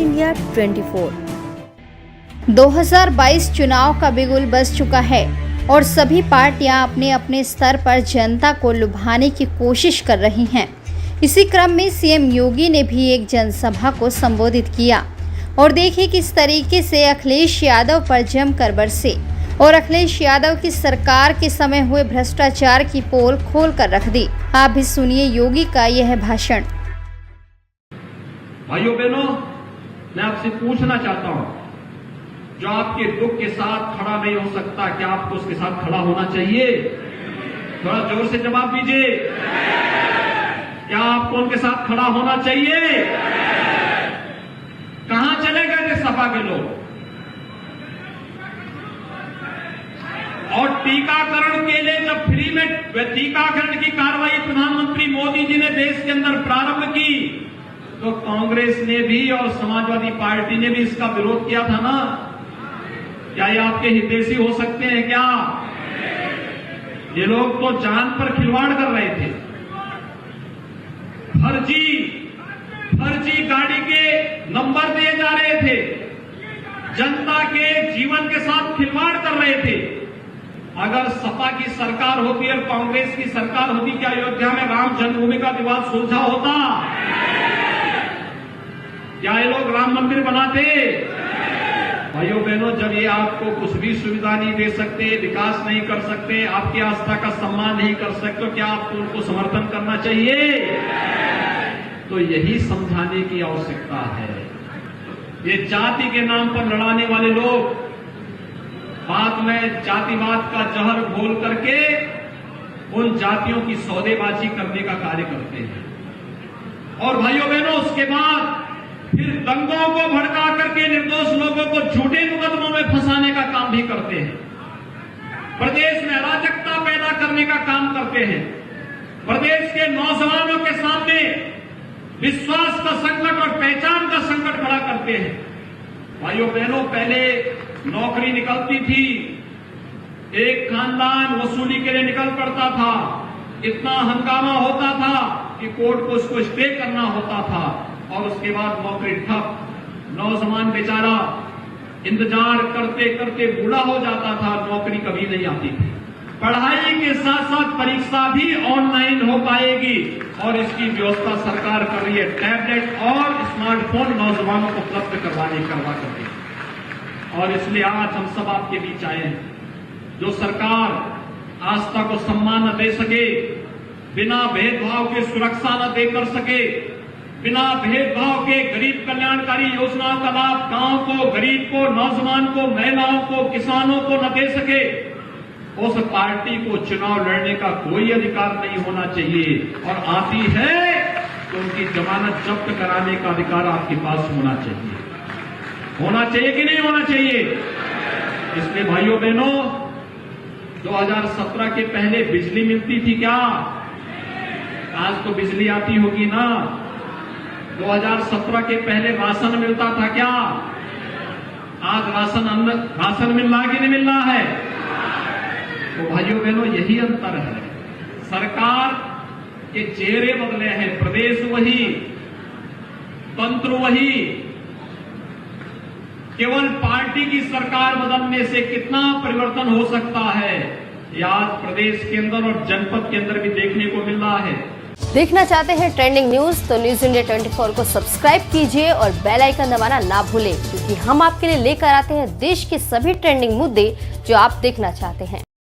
India 24। 2022 चुनाव का बिगुल बज चुका है और सभी पार्टियां अपने अपने स्तर पर जनता को लुभाने की कोशिश कर रही हैं। इसी क्रम में सीएम योगी ने भी एक जनसभा को संबोधित किया और देखिए किस तरीके से अखिलेश यादव पर जमकर बरसे और अखिलेश यादव की सरकार के समय हुए भ्रष्टाचार की पोल खोल कर रख दी। आप भी सुनिए योगी का यह भाषण। भाइयों बहनों, मैं आपसे पूछना चाहता हूं, जो आपके दुख के साथ खड़ा नहीं हो सकता, क्या आपको उसके साथ खड़ा होना चाहिए? थोड़ा जोर से जवाब दीजिए। क्या आपको उनके साथ खड़ा होना चाहिए? कहां चले गए थे सपा के लोग? और टीकाकरण के लिए जब फ्री में टीकाकरण की कार्रवाई प्रधानमंत्री मोदी जी ने देश के अंदर प्रारंभ की, तो कांग्रेस ने भी और समाजवादी पार्टी ने भी इसका विरोध किया था ना। क्या ये आपके हितैषी हो सकते हैं क्या? ये लोग तो जान पर खिलवाड़ कर रहे थे। फर्जी गाड़ी के नंबर दिए जा रहे थे, जनता के जीवन के साथ खिलवाड़ कर रहे थे। अगर सपा की सरकार होती और कांग्रेस की सरकार होती, क्या अयोध्या में राम जन्मभूमि का विवाद सुलझा होता? क्या ये लोग राम मंदिर बनाते? भाइयों बहनों, जब ये आपको कुछ भी सुविधा नहीं दे सकते, विकास नहीं कर सकते, आपकी आस्था का सम्मान नहीं कर सकते, तो क्या आपको उनको समर्थन करना चाहिए? तो यही समझाने की आवश्यकता है। ये जाति के नाम पर लड़ाने वाले लोग बाद में जातिवाद का जहर घोल करके उन जातियों की सौदेबाजी करने का कार्य करते हैं। और भाइयों बहनों, उसके बाद फिर दंगों को भड़का करके निर्दोष लोगों को झूठे मुकदमों में फंसाने का काम भी करते हैं। प्रदेश में अराजकता पैदा करने का काम करते हैं। प्रदेश के नौजवानों के सामने विश्वास का संकट और पहचान का संकट खड़ा करते हैं। भाइयों बहनों, पहले नौकरी निकलती थी, एक खानदान वसूली के लिए निकल पड़ता था, इतना हंगामा होता था कि कोर्ट को उसको स्टे करना होता था और उसके बाद नौकरी ठप। नौजवान बेचारा इंतजार करते करते बूढ़ा हो जाता था, नौकरी कभी नहीं आती थी। पढ़ाई के साथ साथ परीक्षा भी ऑनलाइन हो पाएगी और इसकी व्यवस्था सरकार कर रही है। टैबलेट और स्मार्टफोन नौजवानों को उपलब्ध करवा करके। और इसलिए आज हम सब आपके बीच आए हैं। जो सरकार आस्था को सम्मान न दे सके, बिना भेदभाव के सुरक्षा न दे कर सके, बिना भेदभाव के गरीब कल्याणकारी योजनाओं का लाभ गांव को, गरीब को, नौजवान को, महिलाओं को, किसानों को न दे सके, उस पार्टी को चुनाव लड़ने का कोई अधिकार नहीं होना चाहिए। और आती है तो उनकी जमानत जब्त कराने का अधिकार आपके पास होना चाहिए। होना चाहिए कि नहीं होना चाहिए? इसलिए भाइयों बहनों, 2017 के पहले बिजली मिलती थी क्या? आज तो बिजली आती होगी ना। 2017 के पहले राशन मिलता था क्या? आज राशन मिल रहा है कि नहीं मिल रहा है? तो भाइयों बहनों, यही अंतर है। सरकार के चेहरे बदले हैं, प्रदेश वही, तंत्र वही। केवल पार्टी की सरकार बदलने से कितना परिवर्तन हो सकता है, ये आज प्रदेश के अंदर और जनपद के अंदर भी देखने को मिल रहा है। देखना चाहते हैं ट्रेंडिंग न्यूज तो न्यूज इंडिया 24 को सब्सक्राइब कीजिए और बेल आइकन दबाना ना भूलें, क्योंकि हम आपके लिए लेकर आते हैं देश के सभी ट्रेंडिंग मुद्दे जो आप देखना चाहते हैं।